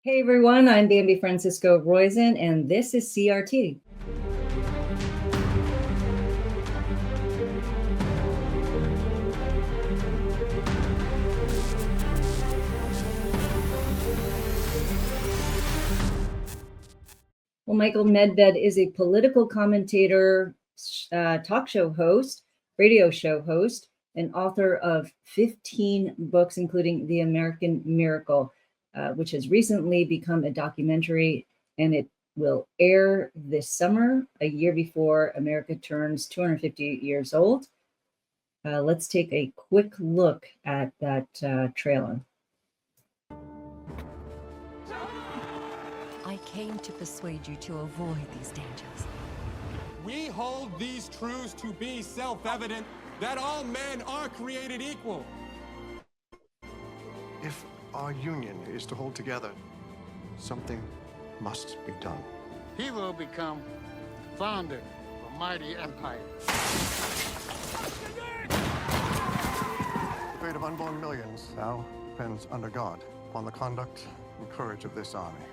Hey everyone, I'm Bambi Francisco Roizen, and this is CRT. Well, Michael Medved is a political commentator, talk show host, radio show host, and author of 15 books, including The American Miracle, which has recently become a documentary, and it will air this summer, a year before America turns 250 years old. Let's take a quick look at that trailer. I came to persuade you to avoid these dangers. We hold these truths to be self-evident, that all men are created equal. If our union is to hold together, something must be done. He will become founder of a mighty empire. The fate of unborn millions now depends under God upon the conduct and courage of this army.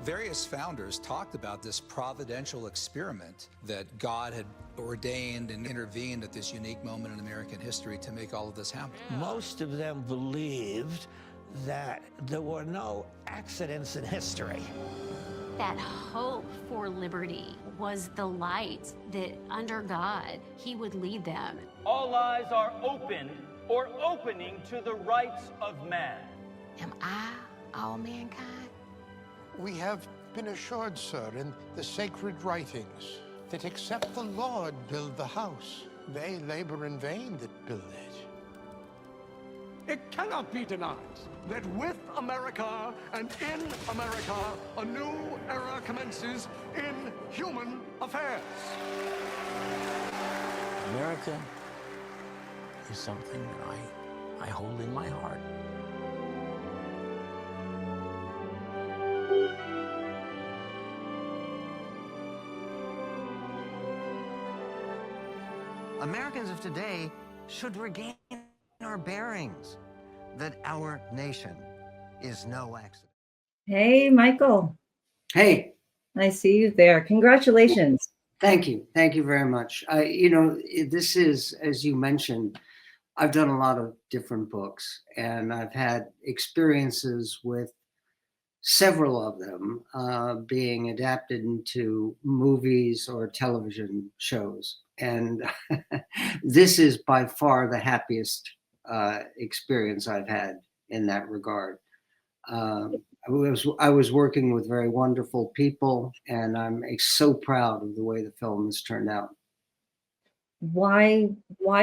Various founders talked about this providential experiment that God had ordained and intervened at this unique moment in American history to make all of this happen. Most of them believed that there were no accidents in history. That hope for liberty was the light that under God, he would lead them. All eyes are open or opening to the rights of man. Am I all mankind? We have been assured, sir, in the sacred writings, that except the Lord build the house, they labor in vain that build it. It cannot be denied that with America and in America, a new era commences in human affairs. America is something that I hold in my heart. Americans of today should regain our bearings, that our nation is no accident. Hey, Michael. Hey. I see you there. Congratulations. Thank you. Thank you very much. This is, as you mentioned, I've done a lot of different books, and I've had experiences with several of them being adapted into movies or television shows. And this is by far the happiest experience I've had in that regard. I was working with very wonderful people, and I'm so proud of the way the film has turned out. Why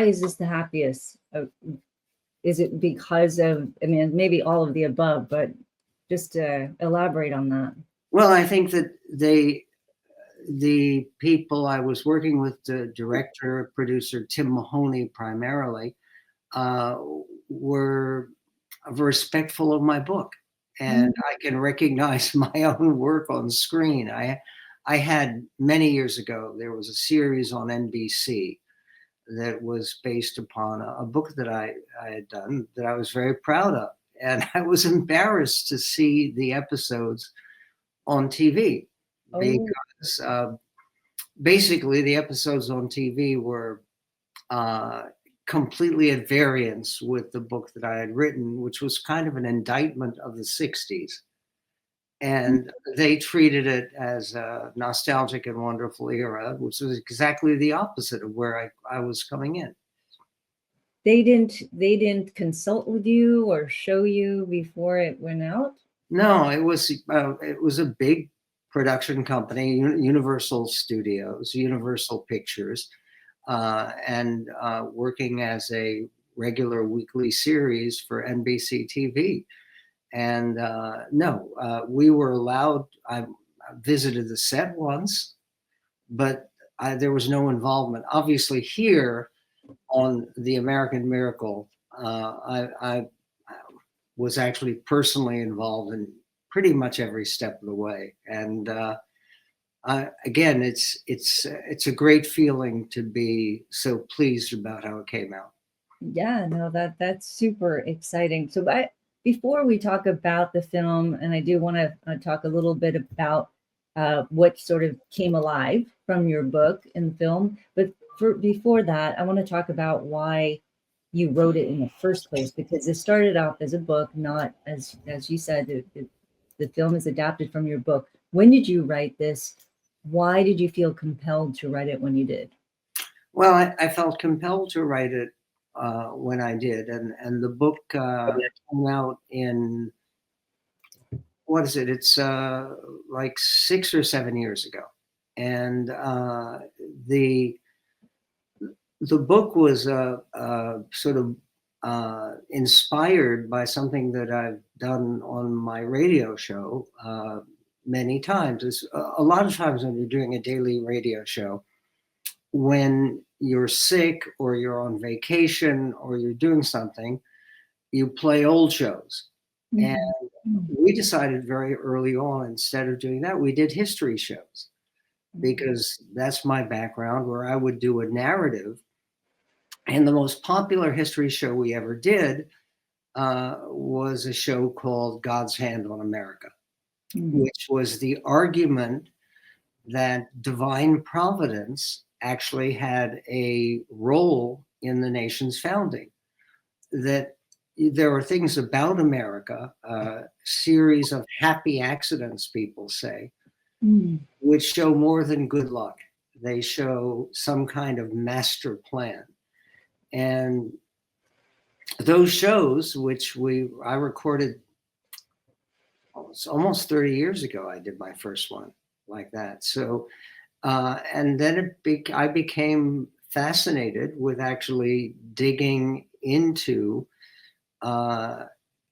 is this the happiest? Is it because of, I mean, maybe all of the above, but just elaborate on that. Well, I think that the people I was working with, the director, producer, Tim Mahoney primarily, were respectful of my book. And I can recognize my own work on screen. I had many years ago, there was a series on NBC that was based upon a book that I had done that I was very proud of. And I was embarrassed to see the episodes on TV because basically the episodes on TV were completely at variance with the book that I had written, which was kind of an indictment of the 60s. And they treated it as a nostalgic and wonderful era, which was exactly the opposite of where I was coming in. They didn't consult with you or show you before it went out? No, it was a big production company, Universal Studios, Universal Pictures, and working as a regular weekly series for NBC TV. And we were allowed, I visited the set once, but there was no involvement. Obviously here on The American Miracle, I was actually personally involved in pretty much every step of the way. And again, it's a great feeling to be so pleased about how it came out. Yeah, no, that's super exciting. So before we talk about the film, and I do want to talk a little bit about what sort of came alive from your book and film, but before that, I want to talk about why you wrote it in the first place, because it started off as a book, not as you said, the film is adapted from your book. When did you write this? Why did you feel compelled to write it when you did? Well, I felt compelled to write it when I did, and the book came out in, what is it? It's like 6 or 7 years ago, and the book was sort of inspired by something that I've done on my radio show many times. It's, a lot of times when you're doing a daily radio show, when you're sick or you're on vacation or you're doing something, you play old shows. Mm-hmm. And we decided very early on, instead of doing that, we did history shows, because that's my background, where I would do a narrative. And the most popular history show we ever did was a show called God's Hand on America, which was the argument that divine providence actually had a role in the nation's founding, that there are things about America, series of happy accidents, people say, which show more than good luck. They show some kind of master plan. And those shows, which I recorded almost 30 years ago, I did my first one like that. So, and then I became fascinated with actually digging into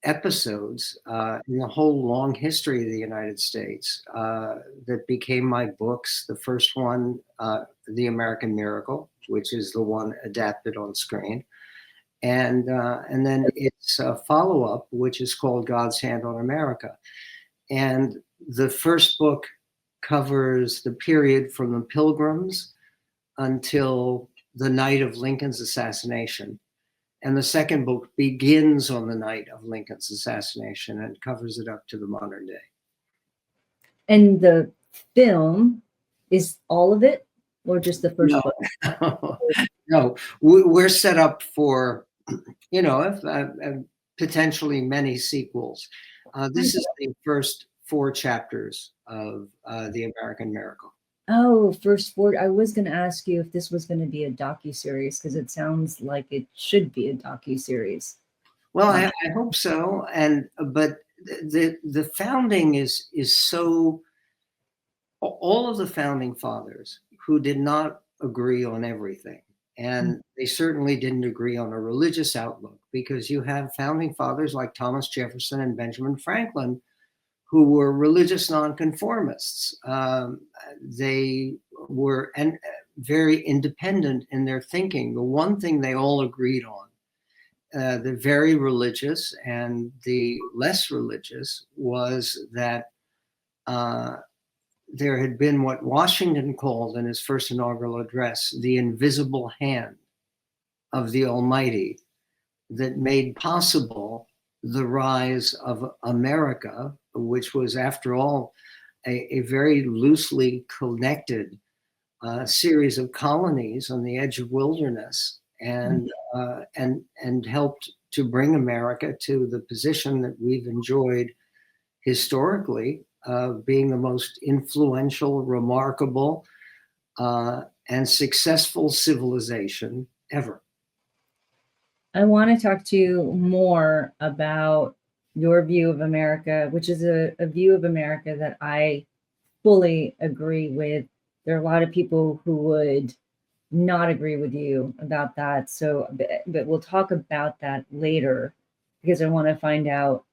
episodes in the whole long history of the United States that became my books. The first one, The American Miracle, which is the one adapted on screen. And then it's a follow-up, which is called God's Hand on America. And the first book covers the period from the Pilgrims until the night of Lincoln's assassination. And the second book begins on the night of Lincoln's assassination and covers it up to the modern day. And the film is all of it, or just the first book? No, we're set up for, potentially many sequels. This is the first 4 chapters of The American Miracle. Oh, first 4. I was going to ask you if this was going to be a docuseries, because it sounds like it should be a docuseries. Well, I hope so. But the founding is so, all of the founding fathers who did not agree on everything, and they certainly didn't agree on a religious outlook, because you have founding fathers like Thomas Jefferson and Benjamin Franklin, who were religious nonconformists. They were very independent in their thinking. The one thing they all agreed on, the very religious and the less religious, was that there had been what Washington called in his first inaugural address, the invisible hand of the Almighty that made possible the rise of America, which was, after all, a very loosely connected series of colonies on the edge of wilderness, and helped to bring America to the position that we've enjoyed historically, being the most influential, remarkable, and successful civilization ever. I want to talk to you more about your view of America, which is a view of America that I fully agree with. There are a lot of people who would not agree with you about that. So, but we'll talk about that later, because I want to find out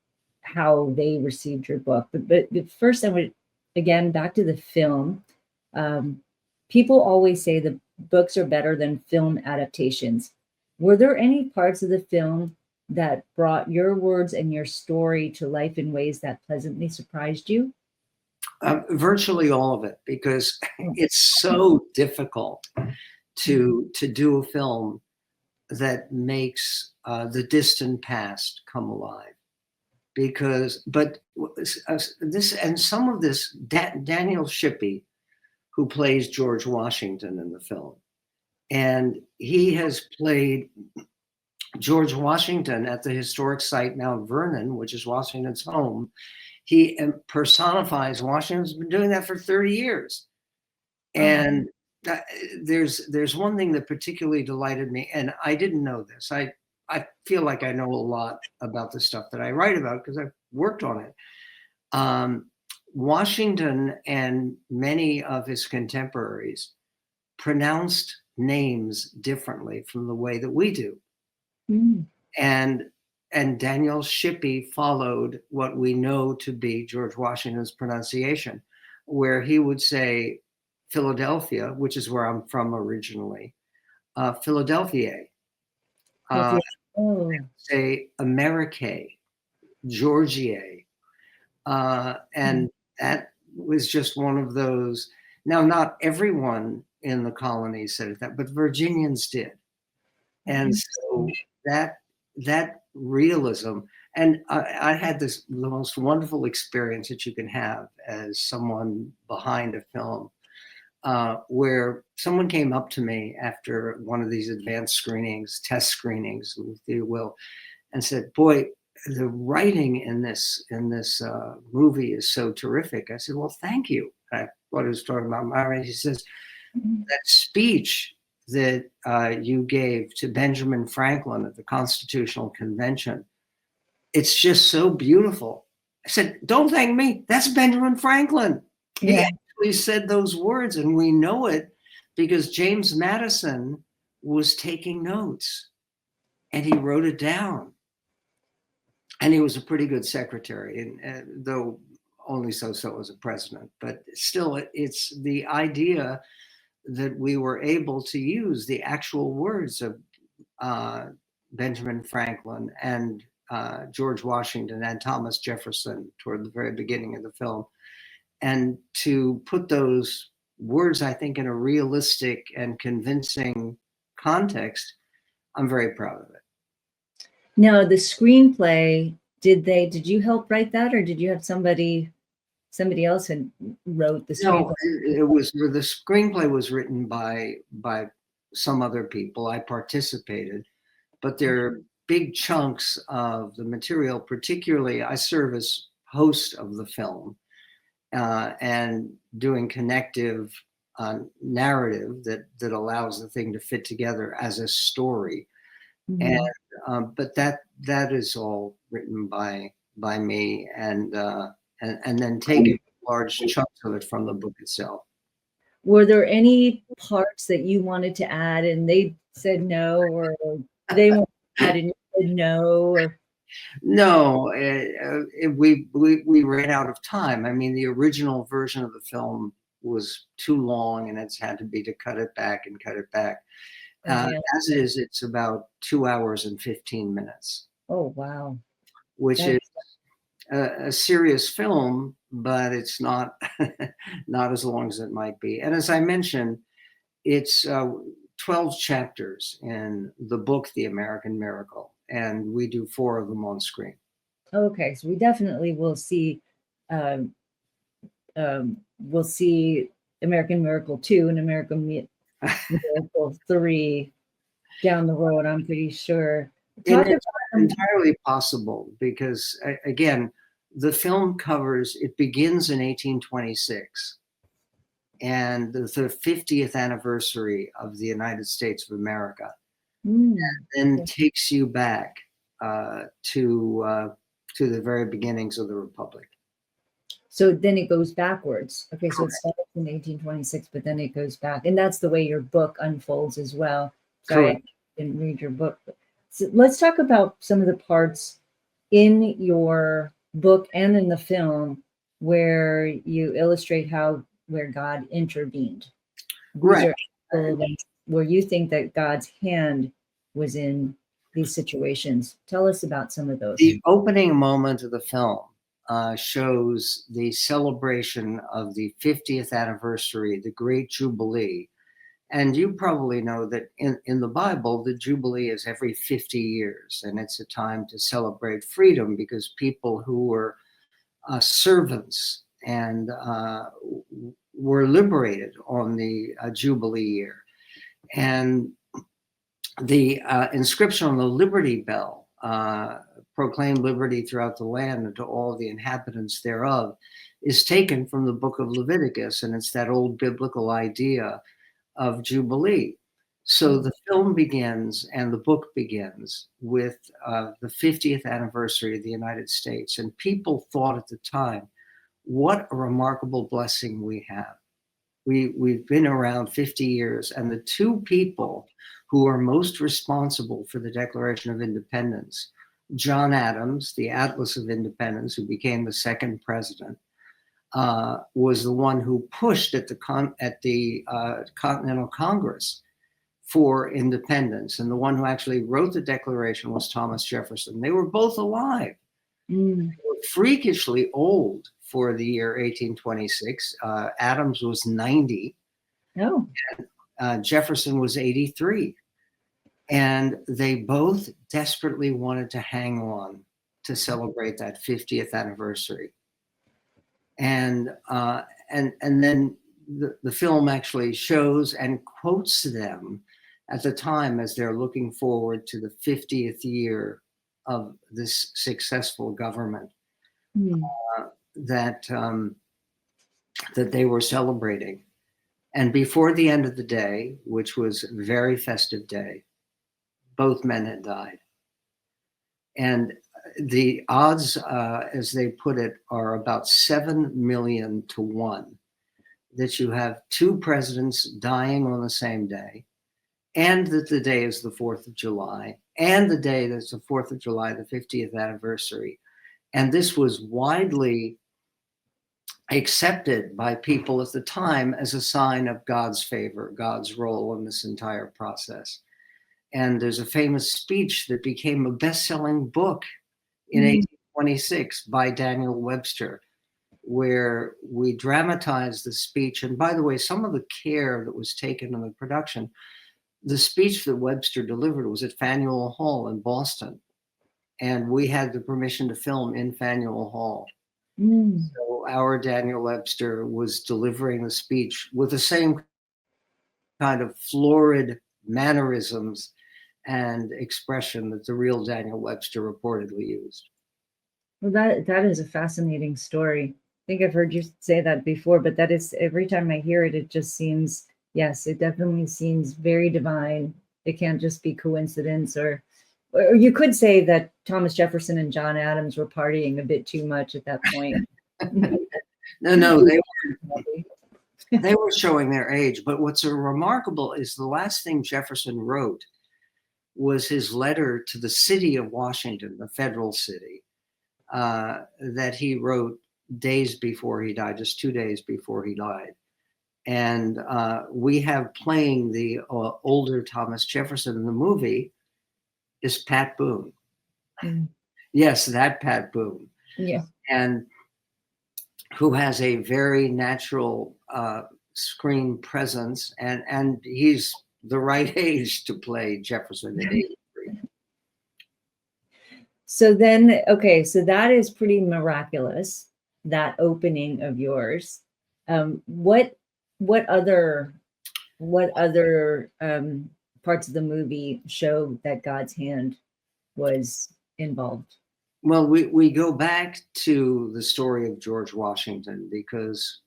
how they received your book. But first, I would, again, back to the film. People always say the books are better than film adaptations. Were there any parts of the film that brought your words and your story to life in ways that pleasantly surprised you? Virtually all of it, because it's so difficult to do a film that makes the distant past come alive. but this, and some of this, Daniel Shippey, who plays George Washington in the film, and he has played George Washington at the historic site Mount Vernon, which is Washington's home. He personifies Washington. Has been doing that for 30 years. And there's one thing that particularly delighted me, and I didn't know this. I feel like I know a lot about the stuff that I write about because I've worked on it. Washington and many of his contemporaries pronounced names differently from the way that we do. And Daniel Shippey followed what we know to be George Washington's pronunciation, where he would say Philadelphia, which is where I'm from originally, Philadelphia. Say Americae, Georgiae. And that was just one of those. Now, not everyone in the colonies said it that, but Virginians did. And so that realism, and I had the most wonderful experience that you can have as someone behind a film, where someone came up to me after one of these advanced screenings, test screenings, if you will, and said, "Boy, the writing in this movie is so terrific." I said, "Well, thank you." I thought he was talking about my writing. He says, "That speech that you gave to Benjamin Franklin at the Constitutional Convention, it's just so beautiful." I said, "Don't thank me. That's Benjamin Franklin." He actually said those words, and we know it because James Madison was taking notes, and he wrote it down. And he was a pretty good secretary, and though only so as a president. But still, it's the idea that we were able to use the actual words of Benjamin Franklin and George Washington and Thomas Jefferson toward the very beginning of the film, and to put those words, I think, in a realistic and convincing context. I'm very proud of it. Now, the screenplay, did you help write that, or did you have somebody else had wrote the screenplay? No, it was, the screenplay was written by some other people. I participated, but there are big chunks of the material. Particularly, I serve as host of the film and doing connective narrative that allows the thing to fit together as a story. And but that is all written by me, and then taking large chunks of it from the book itself. Were there any parts that you wanted to add and they said no, or they wanted to add and you said no? Or? No, we ran out of time. I mean, the original version of the film was too long, and it's had to be to cut it back. As it is, it's about 2 hours and 15 minutes. Oh, wow. Which is a serious film, but it's not not as long as it might be. And as I mentioned, it's 12 chapters in the book, The American Miracle, and we do 4 of them on screen. Okay, so we definitely will see American Miracle 2 and American Miracle 3 down the road, I'm pretty sure. It's entirely possible because, again, the film it begins in 1826, and the 50th anniversary of the United States of America, and then takes you back to the very beginnings of the Republic. So then it goes backwards. Okay, so it starts in 1826, but then it goes back. And that's the way your book unfolds as well. Sorry, I didn't read your book. So let's talk about some of the parts in your book and in the film where you illustrate where God intervened. Right. Where you think that God's hand was in these situations. Tell us about some of those. The opening moment of the film shows the celebration of the 50th anniversary, the Great Jubilee, And you probably know that in the Bible, the Jubilee is every 50 years, and it's a time to celebrate freedom because people who were servants and were liberated on the Jubilee year. And the inscription on the Liberty Bell, proclaim liberty throughout the land and to all the inhabitants thereof, is taken from the book of Leviticus, and it's that old biblical idea of Jubilee. So the film begins and the book begins with the 50th anniversary of the United States. And people thought at the time, what a remarkable blessing we have. We've been around 50 years, and the two people who are most responsible for the Declaration of Independence, John Adams, the Atlas of Independence, who became the second president, was the one who pushed at the Continental Congress for independence. And the one who actually wrote the Declaration was Thomas Jefferson. They were both alive. They were freakishly old for the year 1826. Adams was 90. Oh. And Jefferson was 83. And they both desperately wanted to hang on to celebrate that 50th anniversary. And then the film actually shows and quotes them at the time as they're looking forward to the 50th year of this successful government that they were celebrating. And before the end of the day, which was a very festive day, both men had died. And the odds, as they put it, are about 7 million to 1 that you have two presidents dying on the same day, and that the day is the 4th of July, and the day that's the 4th of July, the 50th anniversary. And this was widely accepted by people at the time as a sign of God's favor, God's role in this entire process. And there's a famous speech that became a best-selling book in 1826 by Daniel Webster, where we dramatized the speech. And by the way, some of the care that was taken in the production, the speech that Webster delivered was at Faneuil Hall in Boston. And we had the permission to film in Faneuil Hall. So our Daniel Webster was delivering the speech with the same kind of florid mannerisms and expression that the real Daniel Webster reportedly used. Well, that is a fascinating story. I think I've heard you say that before, but that is, every time I hear it, it just seems, yes, it definitely seems very divine. It can't just be coincidence, or you could say that Thomas Jefferson and John Adams were partying a bit too much at that point. No, they were showing their age. But what's remarkable is the last thing Jefferson wrote was his letter to the city of Washington, the federal city, that he wrote days before he died, just 2 days before he died. And we have playing the older Thomas Jefferson in the movie is Pat Boone. Yes, that Pat Boone. Yeah. And who has a very natural screen presence, and he's the right age to play Jefferson at 83. So then, okay, so that is pretty miraculous, that opening of yours. What other parts of the movie show that God's hand was involved? Well, we go back to the story of George Washington, because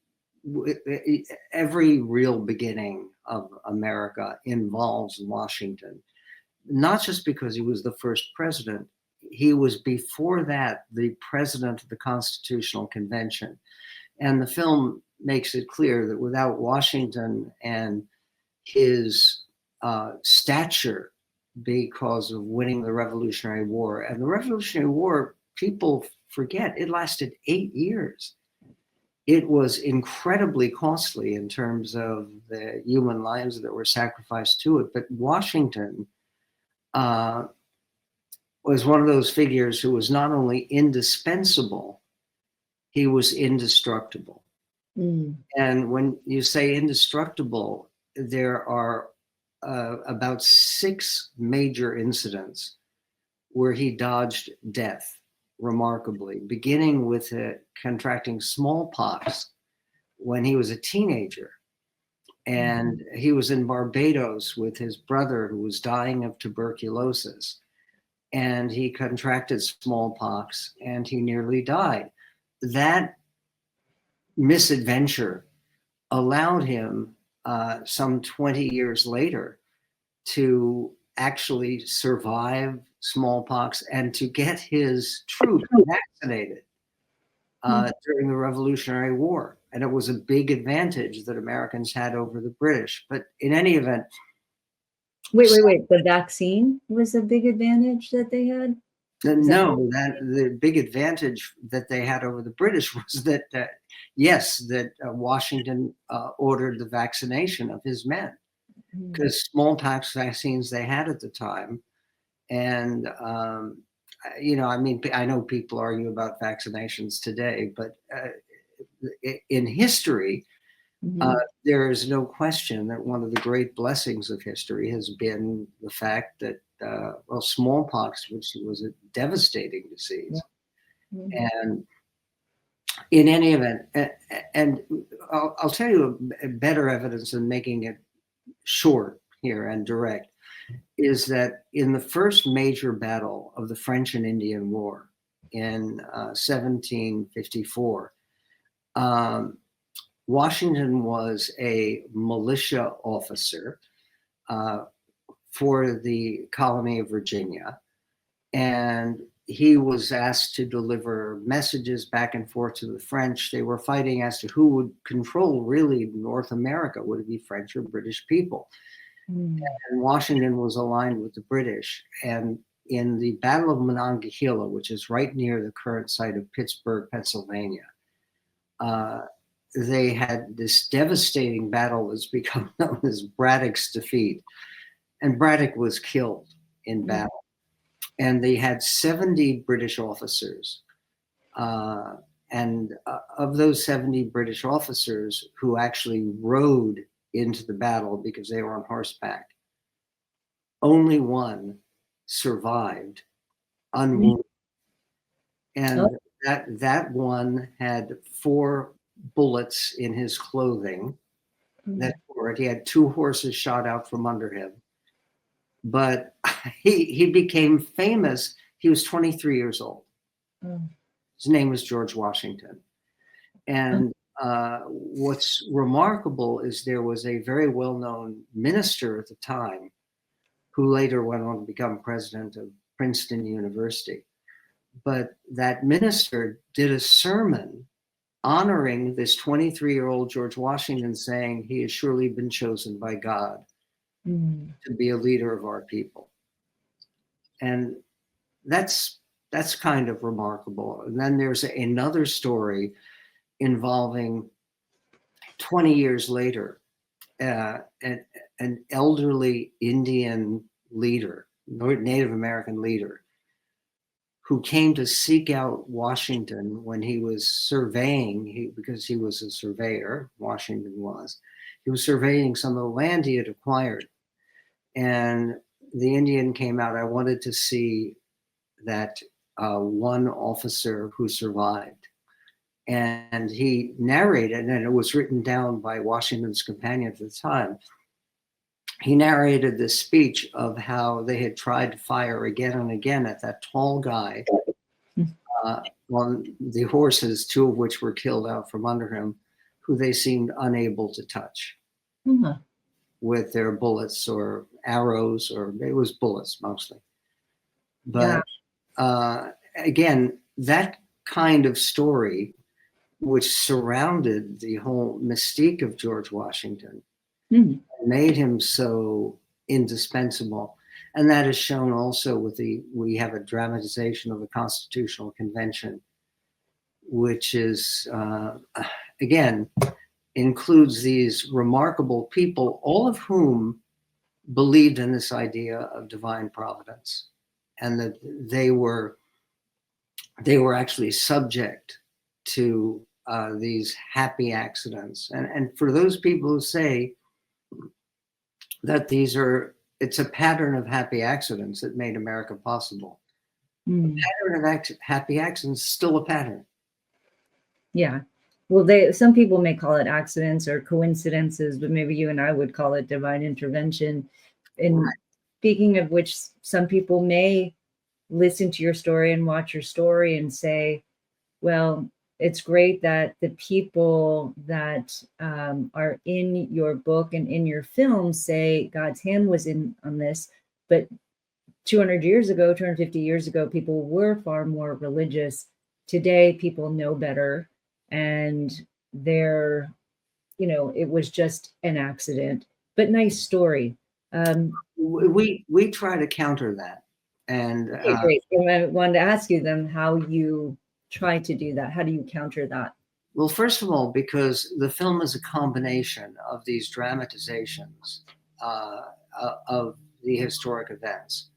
every real beginning of America involves Washington, not just because he was the first president. He was before that the president of the Constitutional Convention. And the film makes it clear that without Washington and his stature because of winning the Revolutionary War, and the Revolutionary War, people forget, it lasted 8 years. It was incredibly costly in terms of the human lives that were sacrificed to it. But Washington was one of those figures who was not only indispensable, he was indestructible. And when you say indestructible, there are about 6 major incidents where he dodged death remarkably, beginning with contracting smallpox when he was a teenager. And he was in Barbados with his brother who was dying of tuberculosis. And he contracted smallpox and he nearly died. That misadventure allowed him some 20 years later to actually survive smallpox and to get his troops vaccinated during the Revolutionary War. And it was a big advantage that Americans had over the British. But in any event. Wait. The vaccine was a big advantage that they had? No, that the big advantage that they had over the British was that, Washington ordered the vaccination of his men, because smallpox vaccines they had at the time. And, I know people argue about vaccinations today, but in history, there is no question that one of the great blessings of history has been the fact that, smallpox, which was a devastating disease. And in any event, and I'll tell you a better evidence than making it short here and direct, is that in the first major battle of the French and Indian War in 1754, Washington was a militia officer for the colony of Virginia, and he was asked to deliver messages back and forth to the French. They were fighting as to who would control really North America. Would it be French or British people? And Washington was aligned with the British. And in the Battle of Monongahela, which is right near the current site of Pittsburgh, Pennsylvania, they had this devastating battle that's become known as Braddock's defeat. And Braddock was killed in battle. And they had 70 British officers. And of those 70 British officers who actually rode into the battle because they were on horseback, only one survived unwounded. And that one had 4 bullets in his clothing. He had 2 horses shot out from under him. But he became famous. He was 23 years old. His name was George Washington. And what's remarkable is there was a very well-known minister at the time who later went on to become president of Princeton University. But that minister did a sermon honoring this 23-year-old George Washington, saying he has surely been chosen by God to be a leader of our people. And that's kind of remarkable. And then there's another story involving 20 years later, an elderly Indian leader, Native American leader, who came to seek out Washington when he was surveying, because he was a surveyor, Washington was. He was surveying some of the land he had acquired. And the Indian came out, I wanted to see that one officer who survived. And he narrated, and it was written down by Washington's companion at the time. He narrated this speech of how they had tried to fire again and again at that tall guy on the horses, 2 of which were killed out from under him, who they seemed unable to touch with their bullets or arrows, or it was bullets mostly. But again, that kind of story, which surrounded the whole mystique of George Washington, made him so indispensable. And that is shown also with we have a dramatization of the Constitutional Convention, which is, again, includes these remarkable people, all of whom believed in this idea of divine providence, and that they were actually subject to these happy accidents. And for those people who say that it's a pattern of happy accidents that made America possible. Mm. A pattern of happy accidents is still a pattern. Yeah. Well, some people may call it accidents or coincidences, but maybe you and I would call it divine intervention. And Right. speaking of which, some people may listen to your story and watch your story and say, well, it's great that the people that are in your book and in your film say God's hand was in on this, but 200 years ago, 250 years ago, people were far more religious. Today, people know better, and they're, it was just an accident, but nice story. We try to counter that. And Okay, great. And I wanted to ask you then how you try to do that. How do you counter that? well, first of all, because the film is a combination of these dramatizations of the historic events,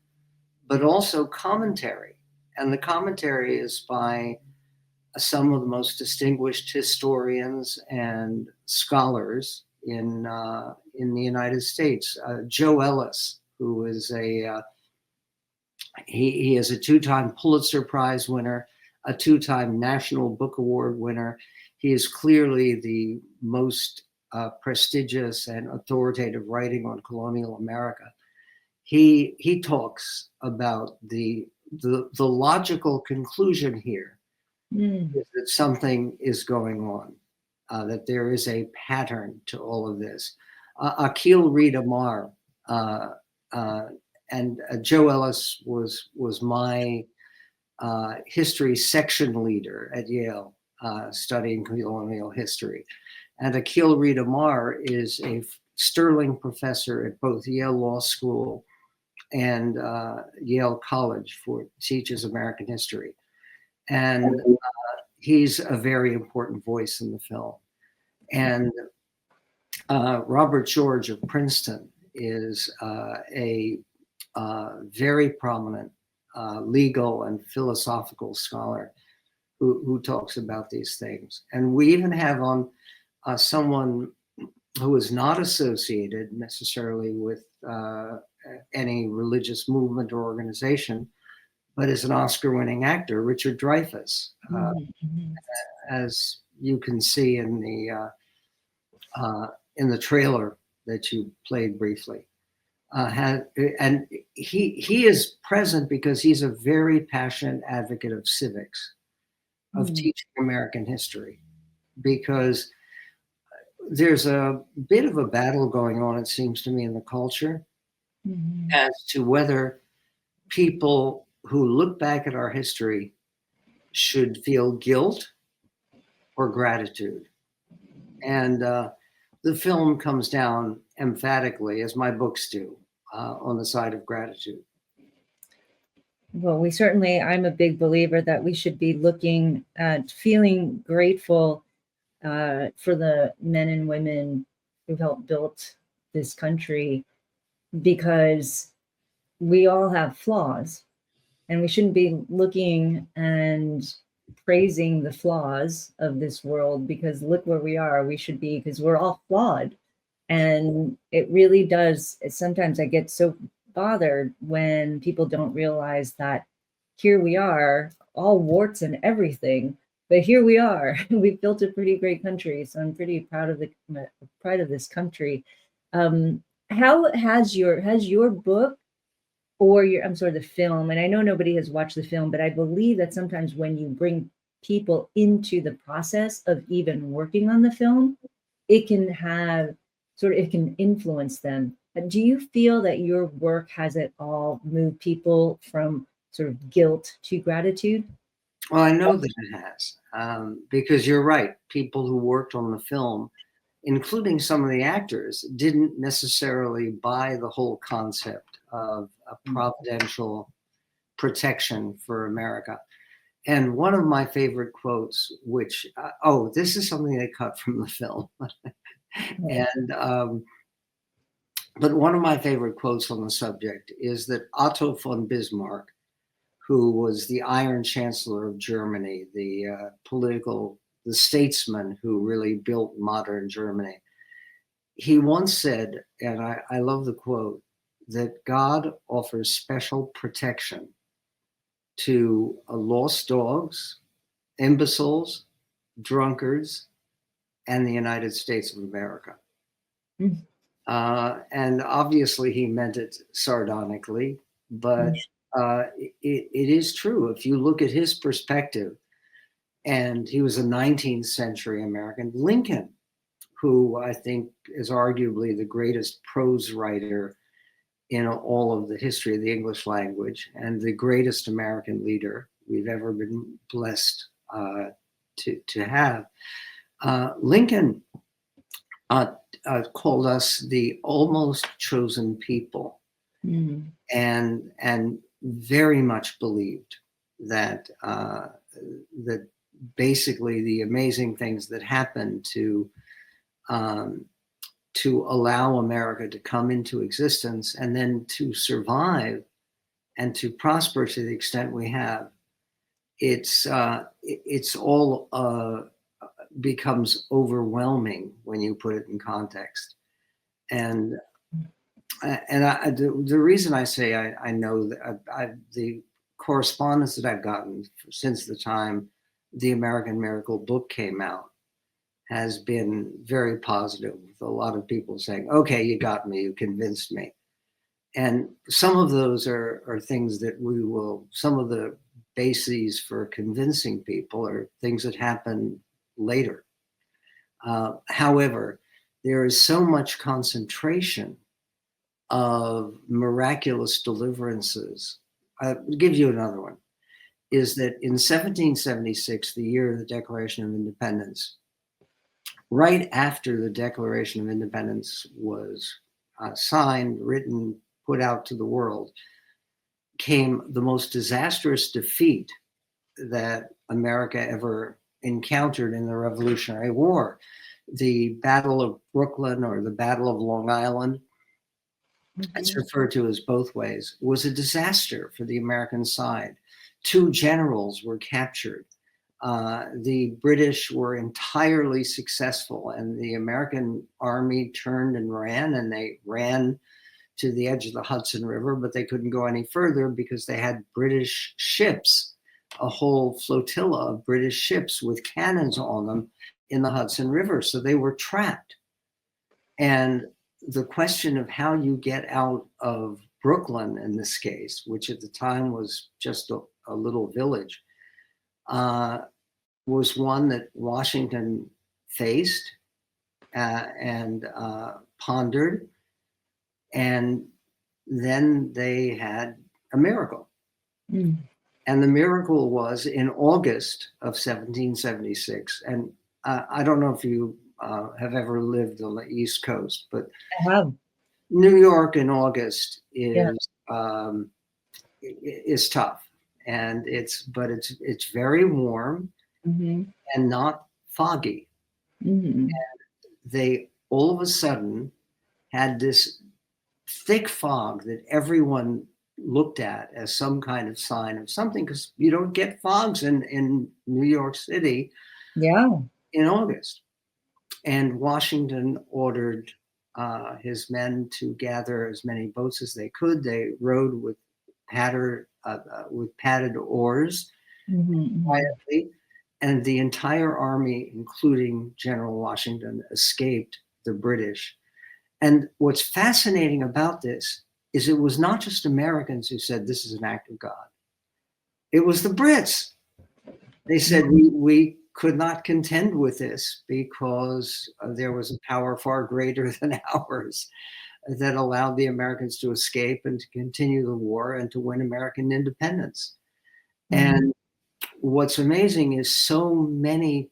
but also commentary. And the commentary is by some of the most distinguished historians and scholars in the United States. Joe Ellis, who is he is a two-time Pulitzer Prize winner, a two-time National Book Award winner. He is clearly the most prestigious and authoritative writing on colonial America. He talks about the logical conclusion here is that something is going on, that there is a pattern to all of this. Akil Reed Amar and Joe Ellis was my history section leader at Yale, studying colonial history. And Akil Reed Amar is a Sterling professor at both Yale Law School and Yale College teaches American history. And he's a very important voice in the film. And Robert George of Princeton is a very prominent legal and philosophical scholar who talks about these things. And we even have on someone who is not associated necessarily with any religious movement or organization, but is an Oscar-winning actor, Richard Dreyfuss, as you can see in the trailer that you played briefly. And he is present because he's a very passionate advocate of civics, of teaching American history, because there's a bit of a battle going on, it seems to me, in the culture as to whether people who look back at our history should feel guilt or gratitude. And the film comes down emphatically, as my books do, on the side of gratitude. Well, I'm a big believer that we should be looking at feeling grateful for the men and women who helped build this country, because we all have flaws, and we shouldn't be looking and praising the flaws of this world, because look where we are. We should be, because we're all flawed. And it really does. Sometimes I get so bothered when people don't realize that here we are, all warts and everything, but here we are. We've built a pretty great country, so I'm pretty proud of this country. How has your book or the film, and I know nobody has watched the film, but I believe that sometimes when you bring people into the process of even working on the film, it can influence them. Do you feel that your work has at all moved people from sort of guilt to gratitude? Well, I know that it has, because you're right. People who worked on the film, including some of the actors, didn't necessarily buy the whole concept of a providential protection for America. And one of my favorite quotes, which, this is something they cut from the film. And, but one of my favorite quotes on the subject is that Otto von Bismarck, who was the Iron Chancellor of Germany, the statesman who really built modern Germany, he once said, and I love the quote, that God offers special protection to lost dogs, imbeciles, drunkards, and the United States of America. Mm. And obviously he meant it sardonically, but it is true. If you look at his perspective, and he was a 19th century American, Lincoln, who I think is arguably the greatest prose writer in all of the history of the English language and the greatest American leader we've ever been blessed to have. Lincoln called us the almost chosen people, and very much believed that that basically the amazing things that happened to allow America to come into existence and then to survive and to prosper to the extent we have, it's all becomes overwhelming when you put it in context. And the reason I say I know that the correspondence that I've gotten since the time the American Miracle book came out has been very positive, with a lot of people saying, okay, you got me, you convinced me. And some of those are things that we will, some of the bases for convincing people are things that happen later. However, there is so much concentration of miraculous deliverances. I'll give you another one, is that in 1776, the year of the Declaration of Independence, right after the Declaration of Independence was signed, written, put out to the world, came the most disastrous defeat that America ever encountered in the Revolutionary War. The Battle of Brooklyn, or the Battle of Long Island, it's referred to as both ways, was a disaster for the American side. 2 generals were captured. The British were entirely successful, and the American army turned and they ran to the edge of the Hudson River, but they couldn't go any further because they had British ships, a whole flotilla of British ships with cannons on them in the Hudson River. So they were trapped. And the question of how you get out of Brooklyn in this case, which at the time was just a little village, was one that Washington faced and pondered. And then they had a miracle. And the miracle was in August of 1776. And I don't know if you have ever lived on the East Coast, but I have. New York in August is tough, and it's very warm and not foggy. And they all of a sudden had this thick fog that everyone looked at as some kind of sign of something, because you don't get fogs in New York City in August. And Washington ordered his men to gather as many boats as they could. They rowed with padded oars quietly, and the entire army, including General Washington, escaped the British. And what's fascinating about this is it was not just Americans who said this is an act of God. It was the Brits. They said we could not contend with this because there was a power far greater than ours that allowed the Americans to escape and to continue the war and to win American independence. And what's amazing is so many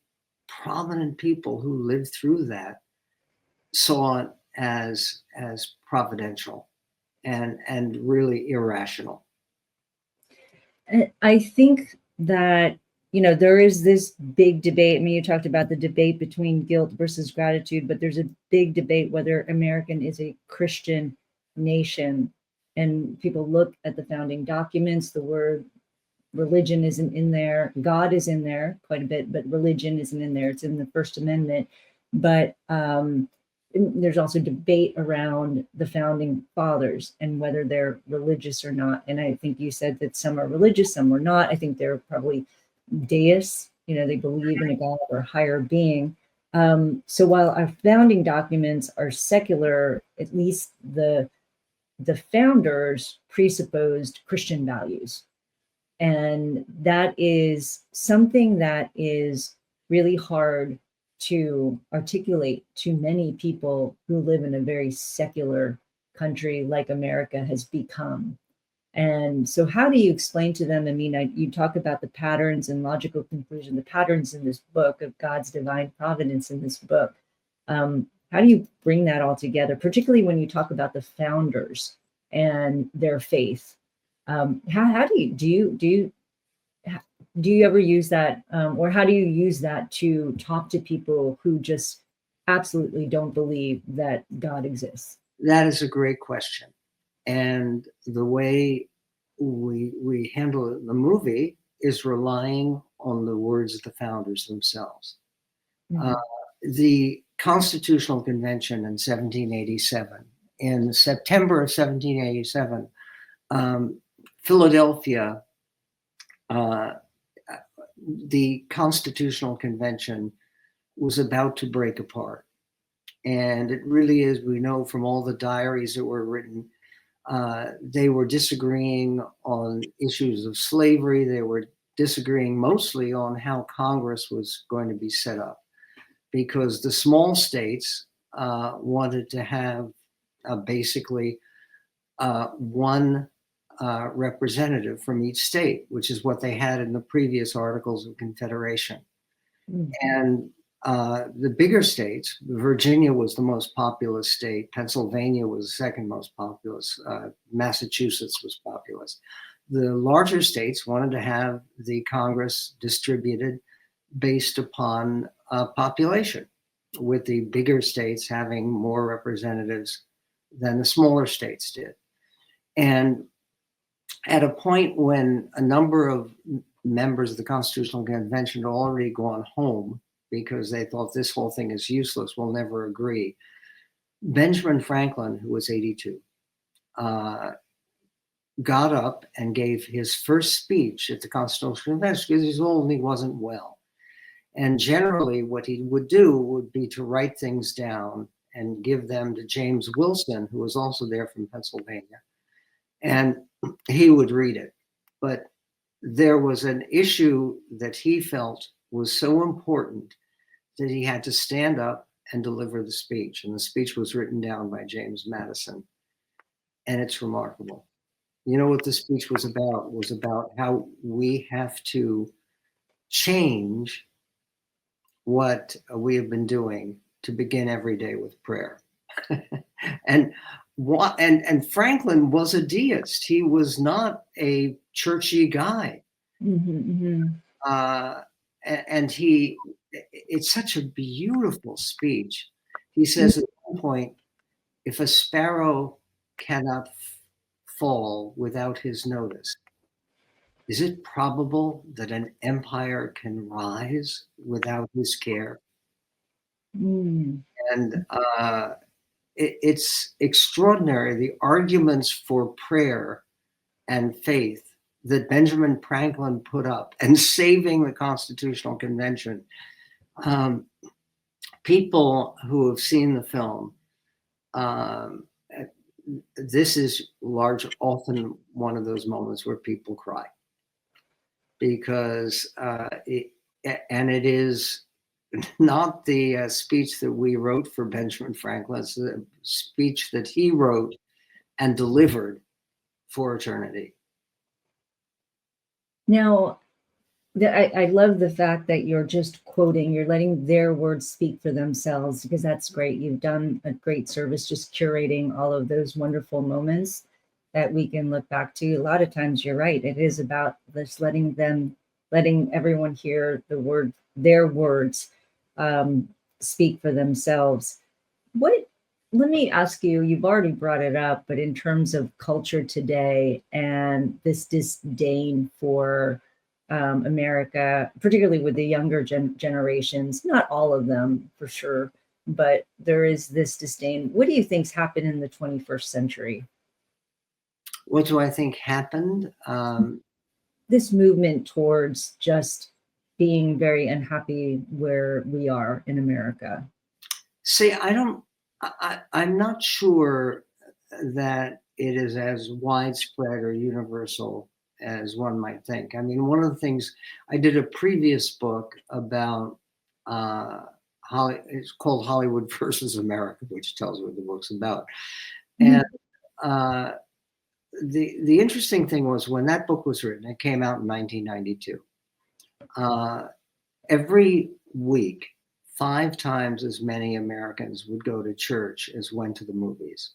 prominent people who lived through that saw it as providential and really irrational. I think that, there is this big debate. I mean, you talked about the debate between guilt versus gratitude, but there's a big debate whether American is a Christian nation. And people look at the founding documents, the word religion isn't in there. God is in there quite a bit, but religion isn't in there. It's in the First Amendment. But there's also debate around the founding fathers and whether they're religious or not. And I think you said that some are religious, some are not. I think they're probably deists, they believe in a God or higher being. So while our founding documents are secular, at least the founders presupposed Christian values. And that is something that is really hard to articulate to many people who live in a very secular country like America has become. And so how do you explain to them? I mean, you talk about the patterns and logical conclusion, the patterns in this book of God's divine providence in this book. How do you bring that all together, particularly when you talk about the founders and their faith? How do you ever use that, or how do you use that to talk to people who just absolutely don't believe that God exists? That is a great question. And the way we handle it in the movie is relying on the words of the founders themselves. Mm-hmm. The Constitutional Convention in 1787, in September of 1787, Philadelphia, the Constitutional Convention was about to break apart. And it really is, we know from all the diaries that were written, they were disagreeing on issues of slavery. They were disagreeing mostly on how Congress was going to be set up, because the small states wanted to have basically one representative from each state, which is what they had in the previous Articles of Confederation. Mm-hmm. And the bigger states, Virginia was the most populous state, Pennsylvania was the second most populous, Massachusetts was populous. The larger states wanted to have the Congress distributed based upon population, with the bigger states having more representatives than the smaller states did. And at a point when a number of members of the Constitutional Convention had already gone home because they thought this whole thing is useless, we'll never agree, Benjamin Franklin, who was 82, got up and gave his first speech at the Constitutional Convention because he was old and he wasn't well. And generally what he would do would be to write things down and give them to James Wilson, who was also there from Pennsylvania, and he would read it. But there was an issue that he felt was so important that he had to stand up and deliver the speech. And the speech was written down by James Madison. And it's remarkable. You know what the speech was about? It was about how we have to change what we have been doing to begin every day with prayer. And Franklin was a deist. He was not a churchy guy. Mm-hmm, mm-hmm. And it's such a beautiful speech. He says at one point, if a sparrow cannot fall without his notice, is it probable that an empire can rise without his care? Mm. And it's extraordinary, the arguments for prayer and faith that Benjamin Franklin put up and saving the Constitutional Convention. People who have seen the film, this is often one of those moments where people cry, because it is not the speech that we wrote for Benjamin Franklin. It's the speech that he wrote and delivered for eternity. Now, I love the fact that you're just quoting, you're letting their words speak for themselves, because that's great. You've done a great service just curating all of those wonderful moments that we can look back to. A lot of times you're right. It is about just letting everyone hear their words speak for themselves. Let me ask you, you've already brought it up, but in terms of culture today and this disdain for America, particularly with the younger generations, not all of them for sure, but there is this disdain. What do you think's happened in the 21st century? What do I think happened? This movement towards just being very unhappy where we are in America. See, I'm not sure that it is as widespread or universal as one might think. I mean, one of the things, I did a previous book about, it's called Hollywood versus America, which tells you what the book's about. And the interesting thing was, when that book was written, it came out in 1992. Every week, 5 times as many Americans would go to church as went to the movies.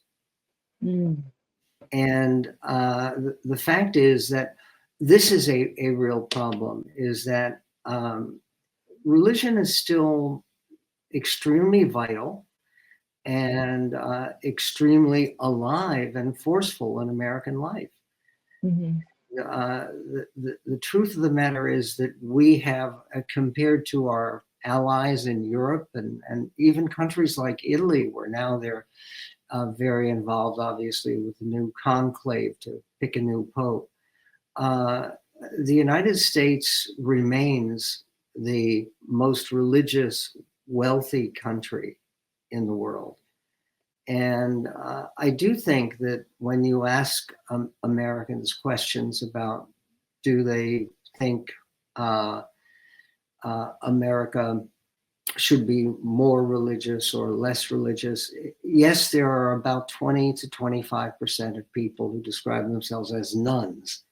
And the fact is that this is a real problem, is that religion is still extremely vital and extremely alive and forceful in American life. The truth of the matter is that we have, compared to our allies in Europe and even countries like Italy, where now they're very involved, obviously, with the new conclave to pick a new pope. The United States remains the most religious, wealthy country in the world. And I do think that when you ask Americans questions about, do they think America should be more religious or less religious? Yes, there are about 20 to 25% of people who describe themselves as nuns,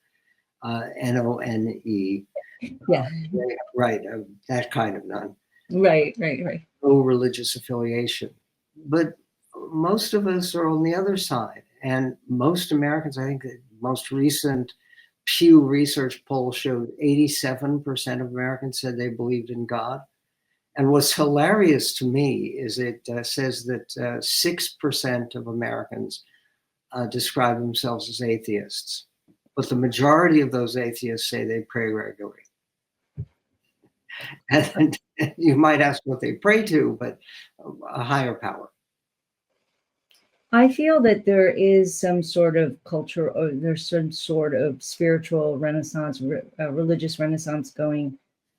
N-O-N-E. Yeah. Right, that kind of nun. Right. No religious affiliation. But most of us are on the other side. And most Americans, I think the most recent Pew Research poll showed 87% of Americans said they believed in God. And what's hilarious to me is it says that 6% of Americans describe themselves as atheists. But the majority of those atheists say they pray regularly. And you might ask what they pray to, but a higher power. I feel that there is some sort of culture, or there's some sort of spiritual renaissance, religious renaissance going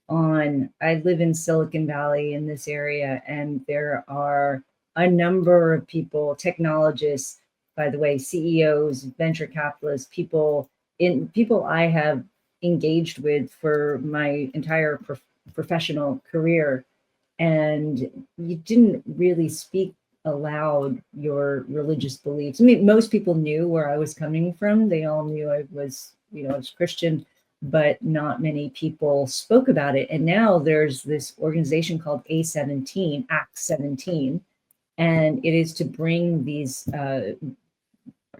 on. I live in Silicon Valley in this area, and there are a number of people, technologists, by the way, CEOs, venture capitalists, people I have engaged with for my entire professional career, and you didn't really speak aloud your religious beliefs. I mean, most people knew where I was coming from. They all knew I was, I was Christian, but not many people spoke about it. And now there's this organization called A17, Act 17, and it is to bring these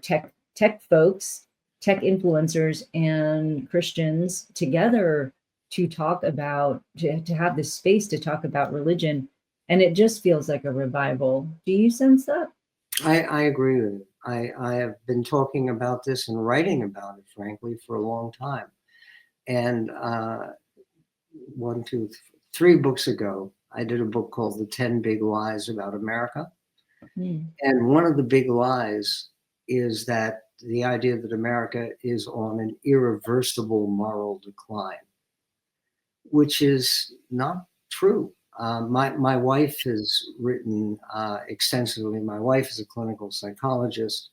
tech folks, tech influencers, and Christians together to talk about, to have this space to talk about religion. And it just feels like a revival. Do you sense that? I agree with you. I have been talking about this and writing about it, frankly, for a long time. And 3 books ago, I did a book called The 10 Big Lies About America. And one of the big lies is that the idea that America is on an irreversible moral decline, which is not true. My wife has written extensively. My wife is a clinical psychologist,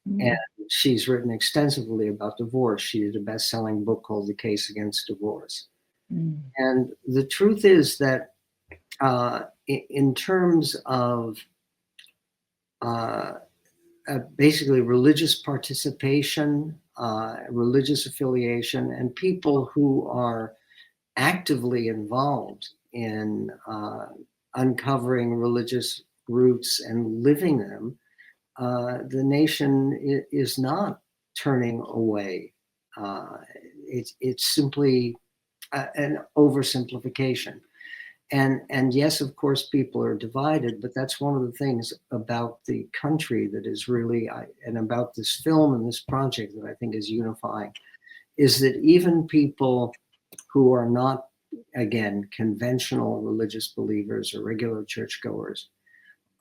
and she's written extensively about divorce. She did a best-selling book called The Case Against Divorce. And the truth is that in terms of basically religious participation, religious affiliation, and people who are actively involved in uncovering religious roots and living them, the nation is not turning away. It's simply an oversimplification. And yes, of course, people are divided, but that's one of the things about the country that is really, and about this film and this project that I think is unifying, is that even people who are not, again, conventional religious believers or regular churchgoers,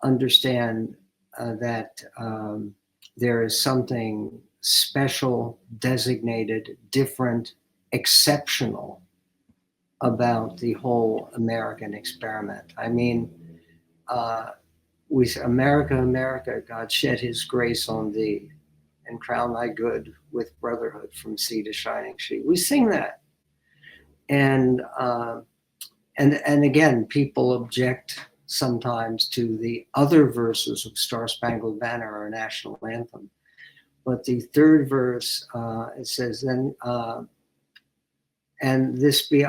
understand that there is something special, designated, different, exceptional about the whole American experiment. I mean, we say, America, America, God shed his grace on thee and crown thy good with brotherhood from sea to shining sea. We sing that. And again, people object sometimes to the other verses of Star Spangled Banner, our national anthem. But the third verse, it says, then, and this be,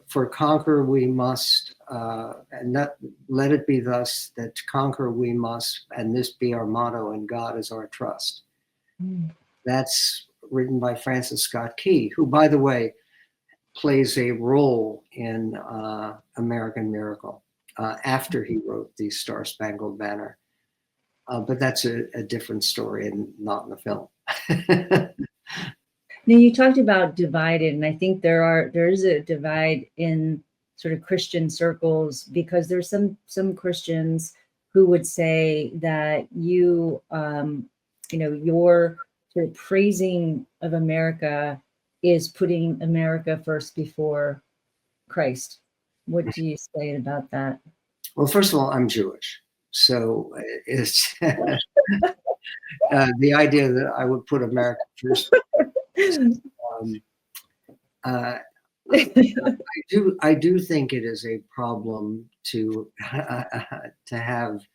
for conquer we must, and not, let it be thus that to conquer we must, and this be our motto, and God is our trust. That's written by Francis Scott Key, who, by the way, plays a role in American Miracle after he wrote the Star Spangled Banner. But that's a different story and not in the film. Now, you talked about divided, and I think there is a divide in sort of Christian circles, because there's some Christians who would say that your sort of praising of America is putting America first before Christ. What do you say about that? Well, first of all, I'm Jewish, so it's the idea that I would put America first. I do think it is a problem to have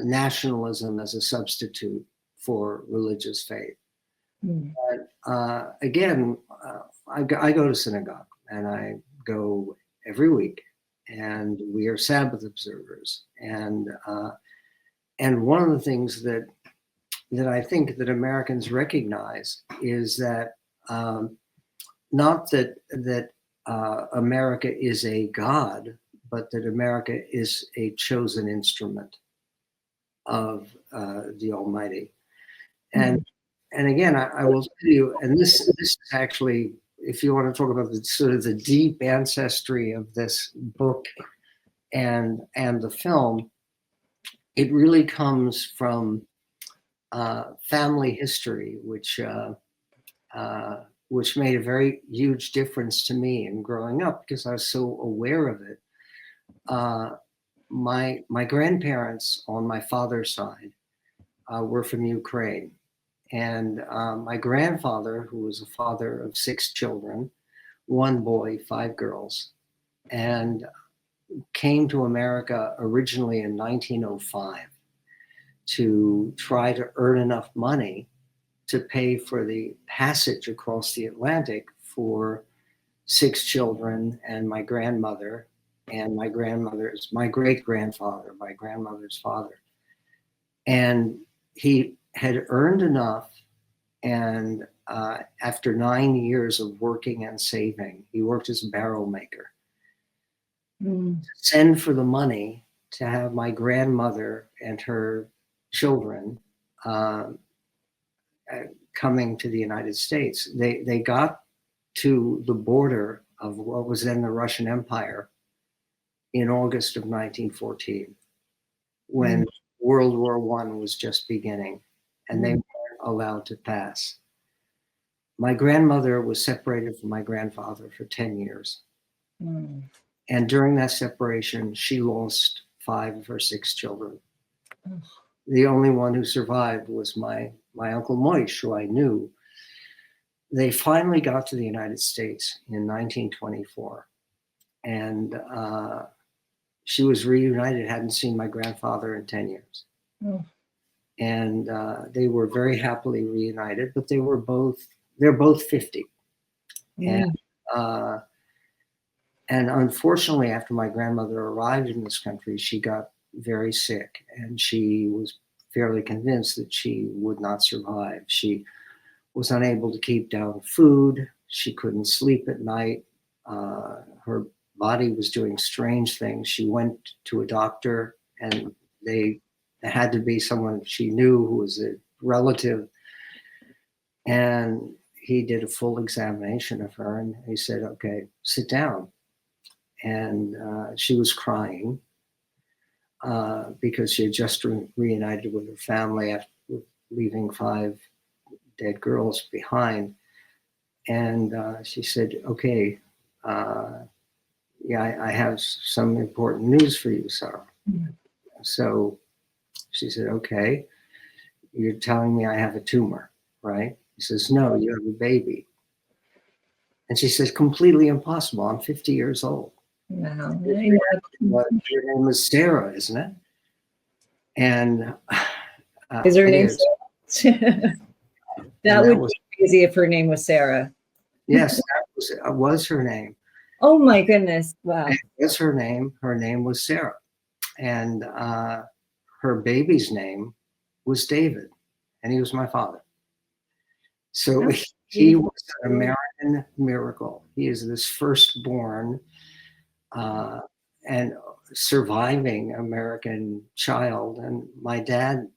nationalism as a substitute for religious faith. But again, I go to synagogue, and I go every week, and we are Sabbath observers. And one of the things that I think that Americans recognize is that not that America is a God, but that America is a chosen instrument of the Almighty. And again, I will tell you, and this is actually, if you want to talk about the sort of the deep ancestry of this book and the film, it really comes from family history, which made a very huge difference to me in growing up, because I was so aware of it. My grandparents on my father's side were from Ukraine. And my grandfather, who was a father of 6 children, 1 boy, 5 girls, and came to America originally in 1905 to try to earn enough money to pay for the passage across the Atlantic for 6 children and my grandmother and my great-grandfather, my grandmother's father. And he had earned enough, and after 9 years of working and saving, he worked as a barrel maker, to send for the money to have my grandmother and her children coming to the United States. They got to the border of what was then the Russian Empire in August of 1914, when World War I was just beginning, and they weren't allowed to pass. My grandmother was separated from my grandfather for 10 years. And during that separation, she lost 5 of her 6 children. The only one who survived was my Uncle Moish, who I knew. They finally got to the United States in 1924. And she was reunited, hadn't seen my grandfather in 10 years. And they were very happily reunited, but they're both 50. And unfortunately, after my grandmother arrived in this country, she got very sick, and she was fairly convinced that she would not survive. She was unable to keep down food. She couldn't sleep at night. Her body was doing strange things. She went to a doctor, and it had to be someone she knew who was a relative. And he did a full examination of her, and he said, "Okay, sit down." And she was crying. because she had just reunited with her family after leaving 5 dead girls behind. And she said, okay, yeah, I have some important news for you, Sarah. Mm-hmm. So she said, okay, you're telling me I have a tumor, right? He says, no, you have a baby. And she says, completely impossible. I'm 50 years old. Wow. Your name is Sarah, isn't it? And is her name Sarah? That would be crazy if her name was Sarah. Yes, that was her name. Oh my goodness. Wow. That's her name. Her name was Sarah. And her baby's name was David. And he was my father. So he was an American miracle. He is this firstborn and surviving American child. And my dad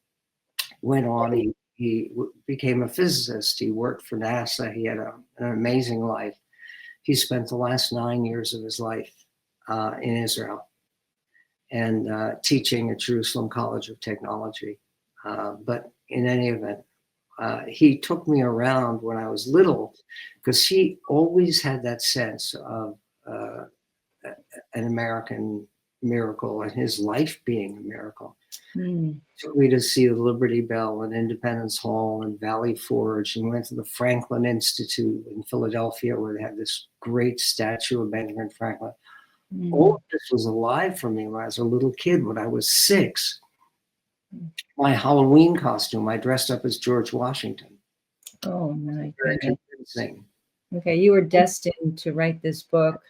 went on, he became a physicist. He worked for NASA. He had an amazing life. He spent the last 9 years of his life in Israel and teaching at Jerusalem College of Technology. But in any event, he took me around when I was little because he always had that sense of an American miracle and his life being a miracle. Took me to see the Liberty Bell and Independence Hall and Valley Forge, and went to the Franklin Institute in Philadelphia where they had this great statue of Benjamin Franklin. All of this was alive for me when I was a little kid. When I was 6, my Halloween costume, I dressed up as George Washington. Oh my Very goodness. convincing. Okay, you were destined to write this book.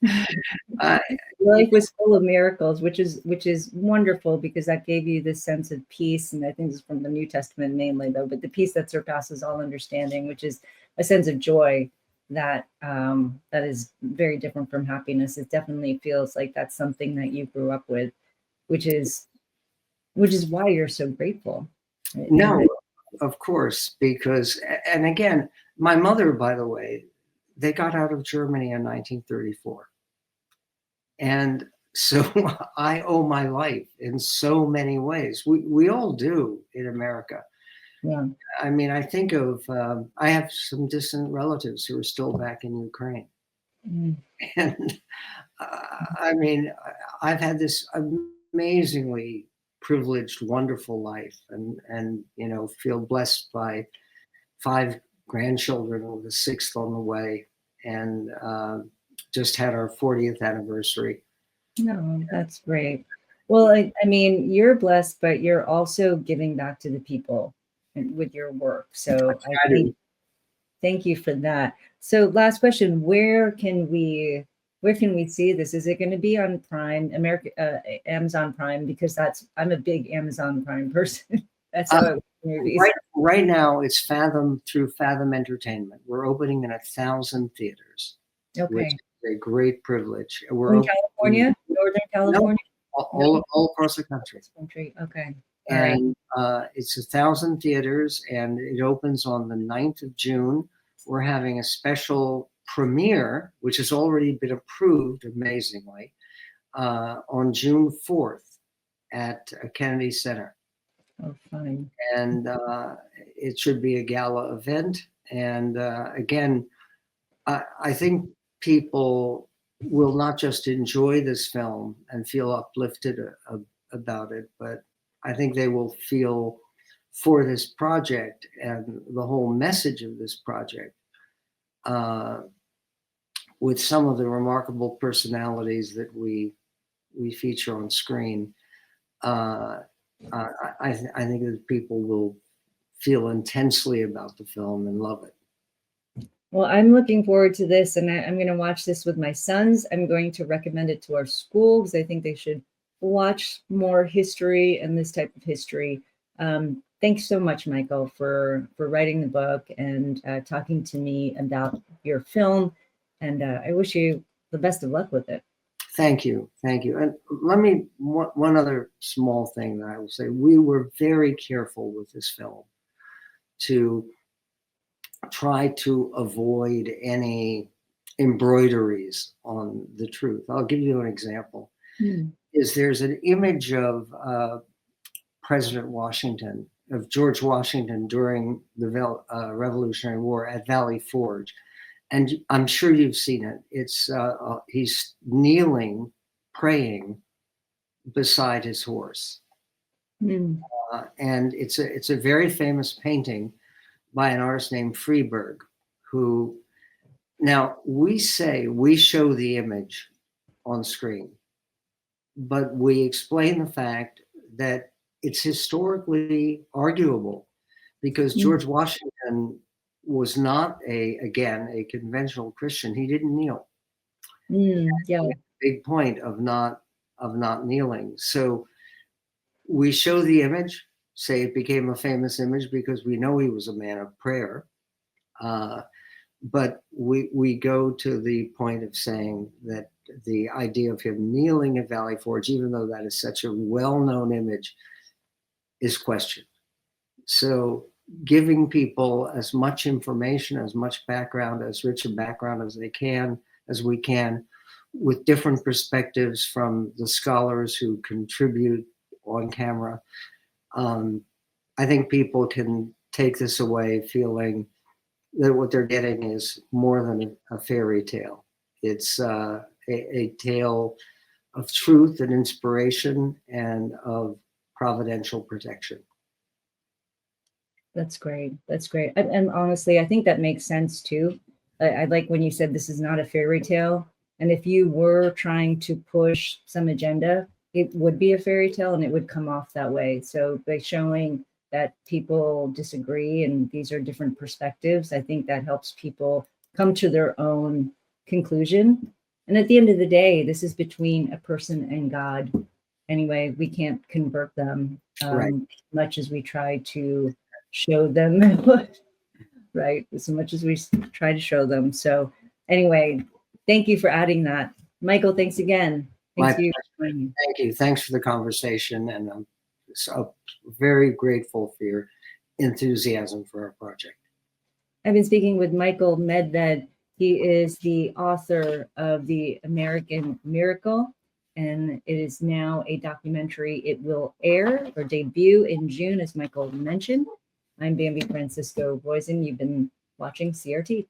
Your life was full of miracles, which is wonderful because that gave you this sense of peace. And I think this is from the New Testament mainly, though, but the peace that surpasses all understanding, which is a sense of joy that that is very different from happiness. It definitely feels like that's something that you grew up with, which is why you're so grateful. No, of course, because, and again, my mother, by the way, they got out of Germany in 1934. And so I owe my life in so many ways. We all do in America. Yeah. I mean, I think of, I have some distant relatives who are still back in Ukraine. And I mean, I've had this amazingly privileged, wonderful life and you know, feel blessed by 5 grandchildren with a 6th on the way. And just had our 40th anniversary. No, that's great. Well, I mean, you're blessed, but you're also giving back to the people with your work. So thank you for that. So last question, where can we see this? Is it going to be on Prime, Amazon Prime? Because I'm a big Amazon Prime person. That's how movies. Right now, it's through Fathom Entertainment. We're opening in 1,000 theaters. Okay. Which is a great privilege. We're in California, Northern California? No, all across the country. Okay. And it's 1,000 theaters, and it opens on the 9th of June. We're having a special premiere, which has already been approved, amazingly, on June 4th at Kennedy Center. Oh, fine. And it should be a gala event. And again, I think people will not just enjoy this film and feel uplifted about it, but I think they will feel for this project and the whole message of this project with some of the remarkable personalities that we feature on screen. I think that people will feel intensely about the film and love it. Well, I'm looking forward to this, and I'm going to watch this with my sons. I'm going to recommend it to our school because I think they should watch more history and this type of history. Thanks so much, Michael, for writing the book and talking to me about your film. And I wish you the best of luck with it. Thank you. Thank you. And let me, one other small thing that I will say. We were very careful with this film to try to avoid any embroideries on the truth. I'll give you an example. In is there's an image of President Washington, of George Washington during the Revolutionary War at Valley Forge. And I'm sure you've seen it. It's he's kneeling, praying beside his horse. And it's a very famous painting by an artist named Freeberg, who, now we show the image on screen, but we explain the fact that it's historically arguable, because George Washington was not a conventional Christian. He didn't kneel. Yeah. Big point of not kneeling. So we show the image, say it became a famous image because we know he was a man of prayer. But we go to the point of saying that the idea of him kneeling at Valley Forge, even though that is such a well-known image, is questioned. So giving people as much information, as much background, as rich a background as we can, with different perspectives from the scholars who contribute on camera. I think people can take this away feeling that what they're getting is more than a fairy tale. It's a tale of truth and inspiration and of providential protection. That's great. That's great. And honestly, I think that makes sense too. I like when you said this is not a fairy tale. And if you were trying to push some agenda, it would be a fairy tale and it would come off that way. So by showing that people disagree and these are different perspectives, I think that helps people come to their own conclusion. And at the end of the day, this is between a person and God. Anyway, we can't convert them Right. as much as we try to show them, right? As much as we try to show them. So anyway, thank you for adding that. Michael, thanks again. Thanks for joining me. Thank you. Thanks for the conversation. And I'm so very grateful for your enthusiasm for our project. I've been speaking with Michael Medved. He is the author of The American Miracle, and it is now a documentary. It will air or debut in June, as Michael mentioned. I'm Bambi Francisco Voisin. You've been watching CRT.